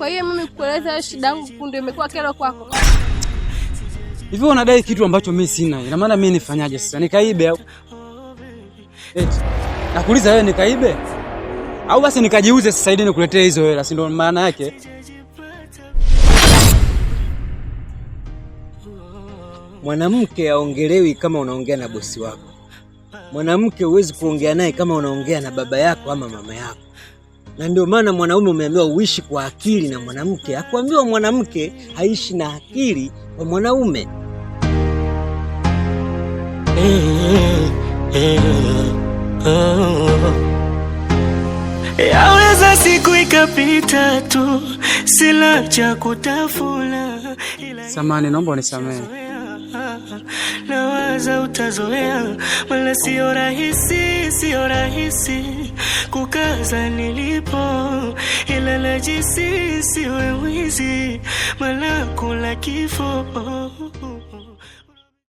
Kwa hiyo mimi kueleza shida yangu ndio imekuwa kero kwako. Hivi unadai kitu ambacho mimi sina. Ina maana mimi nifanyaje sasa? Nikaibe au? Eti. Nakuuliza wewe nikaibe? Au basi nikajiuze sasa ili nikuletee hizo hela, si ndio maana yake? Mwanamke aongelewi kama unaongea na bosi wako. Mwanamke huwezi kuongea naye kama unaongea na baba yako ama mama yako. Na ndio maana mwanaume umeambiwa uishi kwa akili na mwanamke. Hakuambiwa mwanamke haishi na akili kwa mwanaume. Yaweza siku ikapita tu, sila cha kutafuna. Samahani, naomba unisamehe. Nawaza utazoea, wala sio rahisi kukaza nilipo, ila najisi siwe mwizi, maana kula kifo.